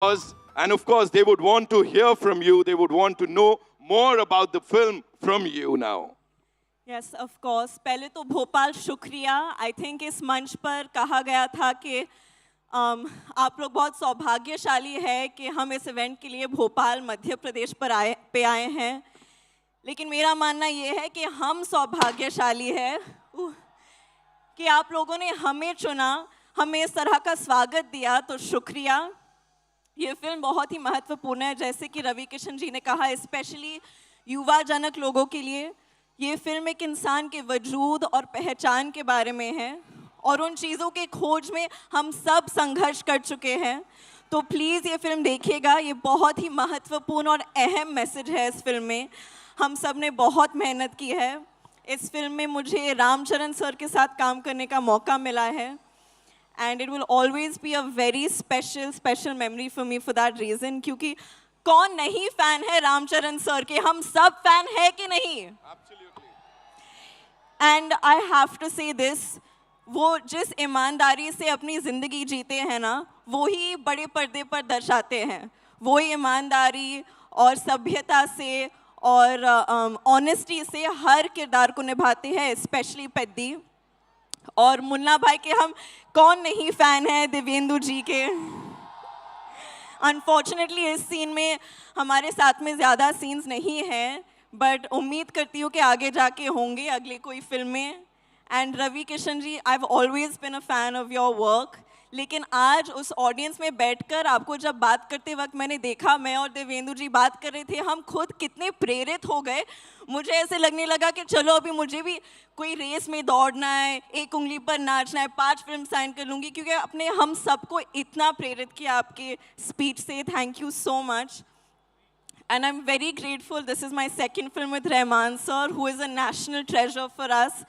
And of course, they would want to hear from you. They would want to know more about the film from you now. Yes, of course. पहले तो भोपाल शुक्रिया. I think इस मंच पर कहा गया था कि आप लोग बहुत सौभाग्यशाली है कि हम इस इवेंट के लिए भोपाल मध्य प्रदेश पर आए हैं. लेकिन मेरा मानना ये है कि हम सौभाग्यशाली है कि आप लोगों ने हमें चुना, हमें इस तरह का स्वागत दिया, तो शुक्रिया. ये फिल्म बहुत ही महत्वपूर्ण है, जैसे कि रवि किशन जी ने कहा, स्पेशली युवाजनक लोगों के लिए. ये फिल्म एक इंसान के वजूद और पहचान के बारे में है और उन चीज़ों के खोज में हम सब संघर्ष कर चुके हैं. तो प्लीज़ ये फिल्म देखिएगा. ये बहुत ही महत्वपूर्ण और अहम मैसेज है इस फिल्म में. हम सब ने बहुत मेहनत की है. इस फिल्म में मुझे रामचरण सर के साथ काम करने का मौका मिला है. And it will always be a very special memory for me for that reason. क्योंकि कौन नहीं फैन है रामचरण सर के? हम सब फैन है कि नहीं? Absolutely. And I have to say this, वो जिस ईमानदारी से अपनी ज़िंदगी जीते हैं ना, वो ही बड़े पर्दे पर दर्शाते हैं. वो ईमानदारी और सभ्यता से और ऑनेस्टी से हर किरदार को निभाते हैं, स्पेशली पेद्दी. और मुन्ना भाई के हम कौन नहीं फ़ैन है देवेंदु जी के. अनफॉर्चुनेटली इस सीन में हमारे साथ में ज़्यादा सीन्स नहीं हैं, बट उम्मीद करती हूँ कि आगे जाके होंगे अगले कोई फिल्म में. And Ravi Kishan ji, I have always been a fan of your work. लेकिन आज उस ऑडियंस में बैठकर आपको जब बात करते वक्त मैंने देखा, मैं और देवेंदु जी बात कर रहे थे, हम खुद कितने प्रेरित हो गए. मुझे ऐसे लगने लगा कि चलो अभी मुझे भी कोई रेस में दौड़ना है, एक उंगली पर नाचना है, 5 फिल्म साइन कर लूँगी, क्योंकि अपने हम सबको इतना प्रेरित किया आपके स्पीच से. Thank you so much. And I'm very grateful. This is my second film with Rahman sir, who is a national treasure for us.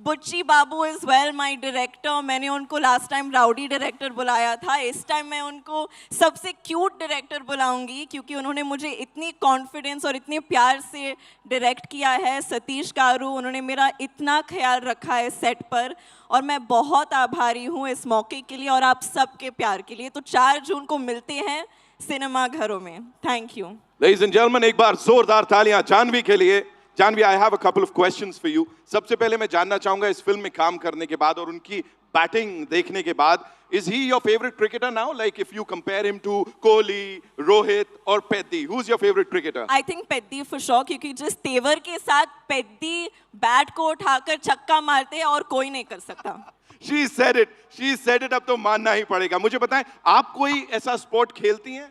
बुच्ची बाबू इज़ वेल माई डायरेक्टर. मैंने उनको लास्ट टाइम राउडी डायरेक्टर बुलाया था. इस time मैं उनको सबसे cute director बुलाऊंगी, क्योंकि उन्होंने मुझे इतनी कॉन्फिडेंस और इतने प्यार से डायरेक्ट किया है. सतीश गारू, उन्होंने मेरा इतना ख्याल रखा है सेट पर, और मैं बहुत आभारी हूँ इस मौके के लिए और आप सबके प्यार के लिए. तो 4 जून को मिलते हैं सिनेमा घरों में. Thank you. Ladies and gentlemen, एक बार जोरदार तालियां जानवी के लिए. Janvi, I have a couple of questions for you. सबसे पहले मैं जानना चाहूंगा, इस फिल्म में काम करने के बाद और उनकी बैटिंग देखने के बाद, is he your favorite cricketer now? Like if you compare him to Kohli, Rohit or Peddi, who's your favorite cricketer? I think Peddi for sure, क्योंकि जिस तेवर के साथ पेद्दी बैट को उठाकर छक्का मारते हैं और कोई नहीं कर सकता. She said it. She said it. अब तो मानना ही पड़ेगा. मुझे बताएं, आप कोई ऐसा स्पोर्ट खेलती हैं?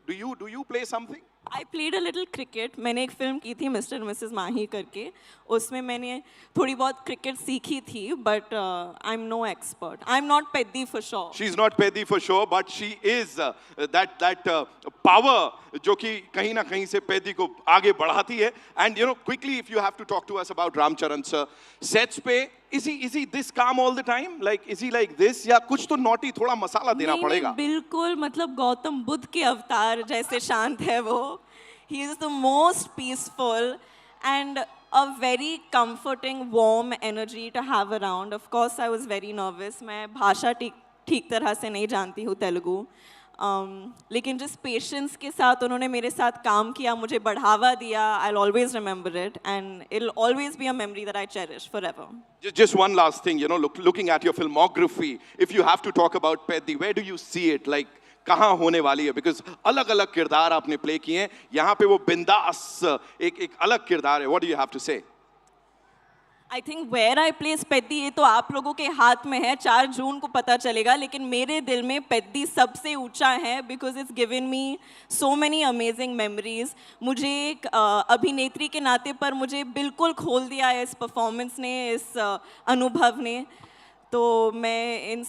Do you play something? I played a little cricket. मैंने एक फिल्म की थी मिस्टर एंड मिसेस माही करके. उसमें मैंने थोड़ी बहुत क्रिकेट सीखी थी, but I'm no expert. I'm not Peddi for sure. She's not Peddi for sure, but she is that power जो कि कहीं ना कहीं से Peddi को आगे बढ़ाती है. And you know, quickly, if you have to talk to us about Ramcharan sir, sets पे is he this calm all the time? Like is he like this? या कुछ तो naughty, थोड़ा मसाला देना पड़ेगा. बिल्कुल, मतलब गौतम बुद्ध के अवतार जैसे शांत है वो. He is the most peaceful and a very comforting, warm energy to have around. Of course, I was very nervous. मैं भाषा ठीक तरह से नहीं जानती हूँ तेलुगु. लेकिन जिस पेशेंस के साथ उन्होंने मेरे साथ काम किया, मुझे बढ़ावा दिया, I'll always remember it, and it'll always be a memory that I cherish forever. Just one last thing, you know, looking at your filmography, if you have to talk about Peddi, where do you see it? Like कहाँ होने वाली है? Because अलग अलग किरदार आपने play किए हैं. यहाँ पे वो बिंदास एक अलग किरदार है. What do you have to say? I think where I place Peddi, ये तो आप लोगों के हाथ में है. 4 जून को पता चलेगा. लेकिन मेरे दिल में पेद्दी सबसे ऊंचा है, because it's given me so many amazing memories. मुझे एक अभिनेत्री के नाते पर मुझे बिल्कुल खोल दिया है इस परफॉर्मेंस ने, इस अनुभव ने. तो मैं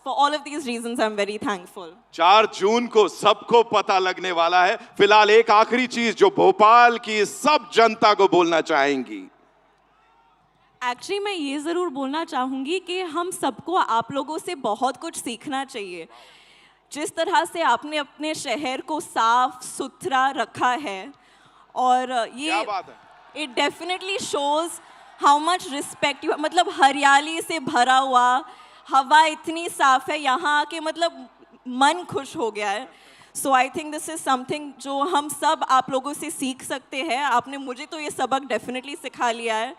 for all of these reasons I'm very thankful. 4 जून को सबको पता लगने वाला है. फिलहाल एक आखिरी चीज जो भोपाल की सब जनता को बोलना चाहेंगी. एक्चुअली मैं ये ज़रूर बोलना चाहूँगी कि हम सबको आप लोगों से बहुत कुछ सीखना चाहिए. जिस तरह से आपने अपने शहर को साफ सुथरा रखा है, और ये it definitely shows how much respect you. मतलब हरियाली से भरा हुआ, हवा इतनी साफ है यहाँ आके, मतलब मन खुश हो गया है. So I think this is something जो हम सब आप लोगों से सीख सकते हैं. आपने मुझे तो ये सबक डेफिनेटली सिखा लिया है.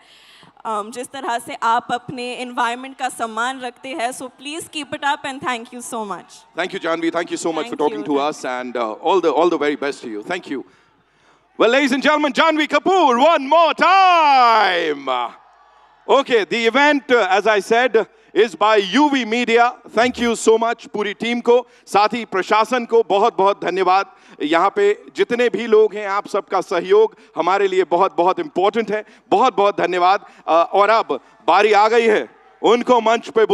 जिस तरह से आप अपने एनवायरनमेंट का सम्मान रखते हैं. So please keep it up and thank you so much. Thank you, Janvi. Thank you so much for Thank talking you. to us, and all the very best to you. Thank you. Well, ladies and gentlemen, Janvi Kapoor, one more time. Okay, the event, as I said, is by UV Media. Thank you so much पूरी team को, साथ ही प्रशासन को बहुत बहुत धन्यवाद. यहाँ पे जितने भी लोग हैं, आप सबका सहयोग हमारे लिए बहुत बहुत इम्पोर्टेंट है. बहुत बहुत धन्यवाद. और अब बारी आ गई है उनको मंच पे